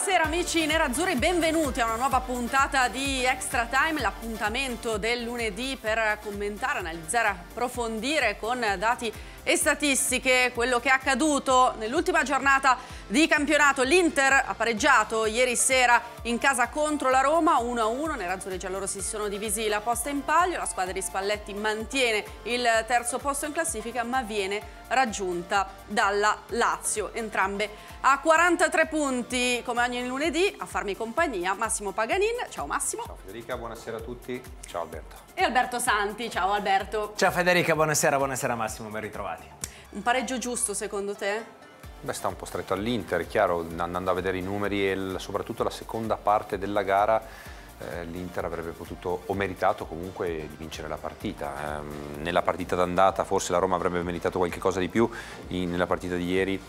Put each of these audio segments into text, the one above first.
Buonasera amici nerazzurri, benvenuti a una nuova puntata di Extra Time, l'appuntamento del lunedì per commentare, analizzare, approfondire con dati e statistiche quello che è accaduto nell'ultima giornata di campionato. L'Inter ha pareggiato ieri sera in casa contro la Roma 1-1, nerazzurri e giallorossi si sono divisi la posta in palio, la squadra di Spalletti mantiene il terzo posto in classifica ma viene raggiunta dalla Lazio, entrambe a 43 punti. Come ogni lunedì a farmi compagnia Massimo Paganin. Ciao Massimo. Ciao Federica, buonasera a tutti. Ciao Alberto. E Alberto Santi. Ciao Alberto. Ciao Federica, buonasera Massimo, ben ritrovati. Un pareggio giusto secondo te? Beh, sta un po' stretto all'Inter, chiaro, andando a vedere i numeri e soprattutto la seconda parte della gara. L'Inter avrebbe potuto o meritato comunque di vincere la partita. Nella partita d'andata forse la Roma avrebbe meritato qualche cosa di più, nella partita di ieri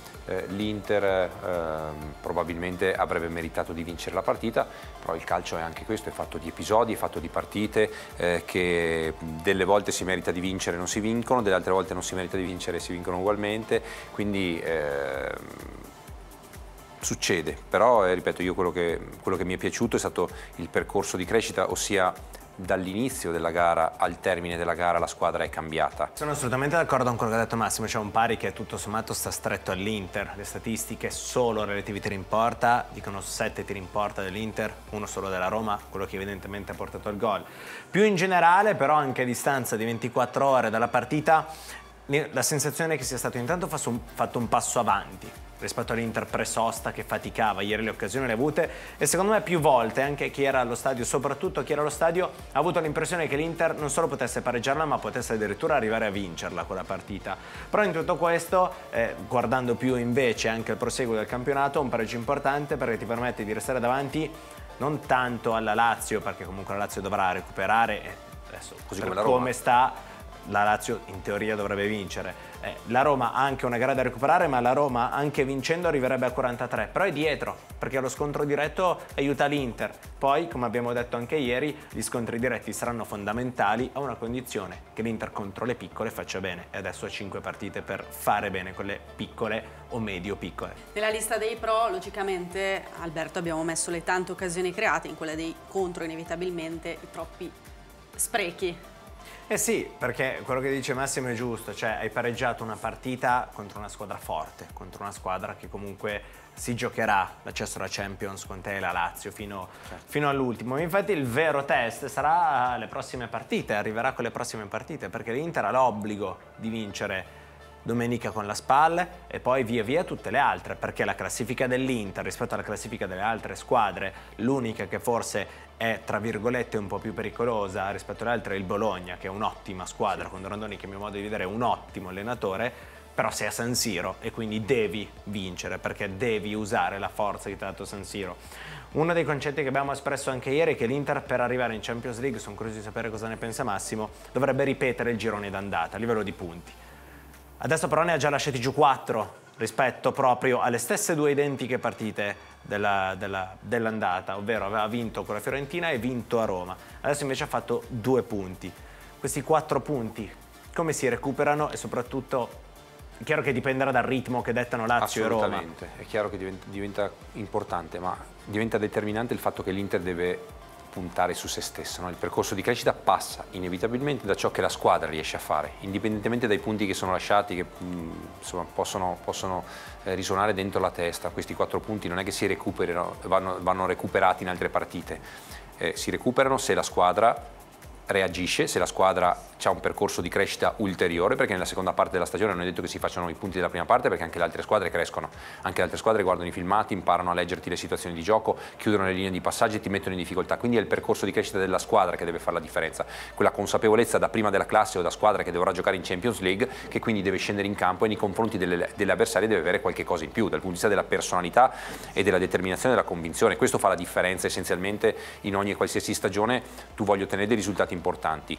l'Inter probabilmente avrebbe meritato di vincere la partita, però il calcio è anche questo, è fatto di episodi, è fatto di partite che delle volte si merita di vincere e non si vincono, delle altre volte non si merita di vincere e si vincono ugualmente, quindi succede, però ripeto, io quello che mi è piaciuto è stato il percorso di crescita, ossia dall'inizio della gara al termine della gara la squadra è cambiata. Sono assolutamente d'accordo con quello che ha detto Massimo, c'è un pari che tutto sommato sta stretto all'Inter, le statistiche solo relativi tiri in porta dicono 7 tiri in porta dell'Inter, uno solo della Roma, quello che evidentemente ha portato il gol. Più in generale però anche a distanza di 24 ore dalla partita la sensazione è che sia stato intanto fatto un passo avanti rispetto all'Inter pre-sosta che faticava, ieri le occasioni le ha avute e secondo me più volte anche chi era allo stadio, soprattutto chi era allo stadio, ha avuto l'impressione che l'Inter non solo potesse pareggiarla ma potesse addirittura arrivare a vincerla quella partita. Però in tutto questo, guardando più invece anche il proseguo del campionato, un pareggio importante perché ti permette di restare davanti non tanto alla Lazio, perché comunque la Lazio dovrà recuperare, adesso così per come la Roma. come sta la Lazio in teoria dovrebbe vincere. La Roma ha anche una gara da recuperare, ma la Roma anche vincendo arriverebbe a 43, però è dietro perché lo scontro diretto aiuta l'Inter. Poi, come abbiamo detto anche ieri, gli scontri diretti saranno fondamentali a una condizione, che l'Inter contro le piccole faccia bene, e adesso ha 5 partite per fare bene quelle piccole o medio piccole. Nella lista dei pro logicamente, Alberto, abbiamo messo le tante occasioni create, in quella dei contro inevitabilmente i troppi sprechi. Eh sì, perché quello che dice Massimo è giusto, cioè hai pareggiato una partita contro una squadra forte, contro una squadra che comunque si giocherà l'accesso alla Champions con te e la Lazio fino all'ultimo. Infatti il vero test sarà le prossime partite, arriverà con le prossime partite, perché l'Inter ha l'obbligo di vincere domenica con la SPAL e poi via via tutte le altre, perché la classifica dell'Inter rispetto alla classifica delle altre squadre, l'unica che forse è tra virgolette un po' più pericolosa rispetto alle altre è il Bologna, che è un'ottima squadra, con Rondoni che a mio modo di vedere è un ottimo allenatore, però sei a San Siro e quindi devi vincere, perché devi usare la forza che ti ha dato San Siro. Uno dei concetti che abbiamo espresso anche ieri è che l'Inter per arrivare in Champions League, sono curioso di sapere cosa ne pensa Massimo, dovrebbe ripetere il girone d'andata a livello di punti. Adesso però ne ha già lasciati giù 4 rispetto proprio alle stesse 2 identiche partite dell'andata, ovvero aveva vinto con la Fiorentina e vinto a Roma. Adesso invece ha fatto 2 punti. Questi 4 punti come si recuperano e soprattutto è chiaro che dipenderà dal ritmo che dettano Lazio e Roma. Assolutamente, è chiaro che diventa importante, ma diventa determinante il fatto che l'Inter deve puntare su se stesso, no? Il percorso di crescita passa inevitabilmente da ciò che la squadra riesce a fare, indipendentemente dai punti che sono lasciati, che insomma, possono risuonare dentro la testa. Questi 4 punti non è che si recuperano, vanno recuperati in altre partite, si recuperano se la squadra reagisce, se la squadra ha un percorso di crescita ulteriore, perché nella seconda parte della stagione non è detto che si facciano i punti della prima parte, perché anche le altre squadre crescono, anche le altre squadre guardano i filmati, imparano a leggerti le situazioni di gioco, chiudono le linee di passaggio e ti mettono in difficoltà, quindi è il percorso di crescita della squadra che deve fare la differenza, quella consapevolezza da prima della classe o da squadra che dovrà giocare in Champions League, che quindi deve scendere in campo e nei confronti delle avversarie deve avere qualche cosa in più, dal punto di vista della personalità e della determinazione e della convinzione. Questo fa la differenza essenzialmente in ogni e qualsiasi stagione tu voglia ottenere dei risultati importanti.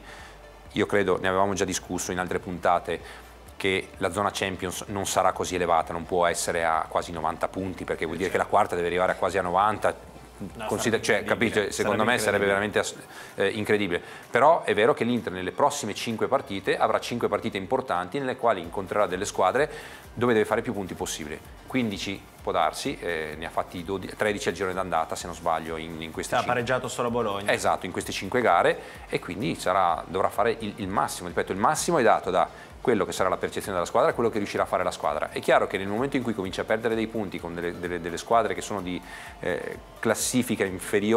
Io credo, ne avevamo già discusso in altre puntate, che la zona Champions non sarà così elevata, non può essere a quasi 90 punti, perché vuol dire che la quarta deve arrivare a quasi a 90, cioè, capite, secondo me sarebbe veramente incredibile. Però è vero che l'Inter nelle prossime 5 partite avrà 5 partite importanti nelle quali incontrerà delle squadre dove deve fare più punti possibile. 15 può darsi, ne ha fatti 13 al girone d'andata se non sbaglio in queste 5. Ha pareggiato solo a Bologna. Esatto, in queste 5 gare, e quindi dovrà fare il massimo. Ripeto, il massimo è dato da quello che sarà la percezione della squadra, quello che riuscirà a fare la squadra. È chiaro che nel momento in cui comincia a perdere dei punti con delle squadre che sono di classifica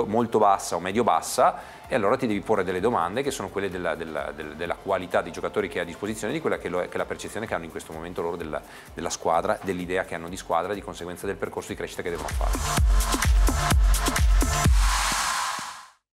molto bassa o medio-bassa, e allora ti devi porre delle domande che sono quelle della qualità dei giocatori che hai a disposizione, di quella che è la percezione che hanno in questo momento loro della squadra, dell'idea che hanno di squadra, di conseguenza del percorso di crescita che devono fare.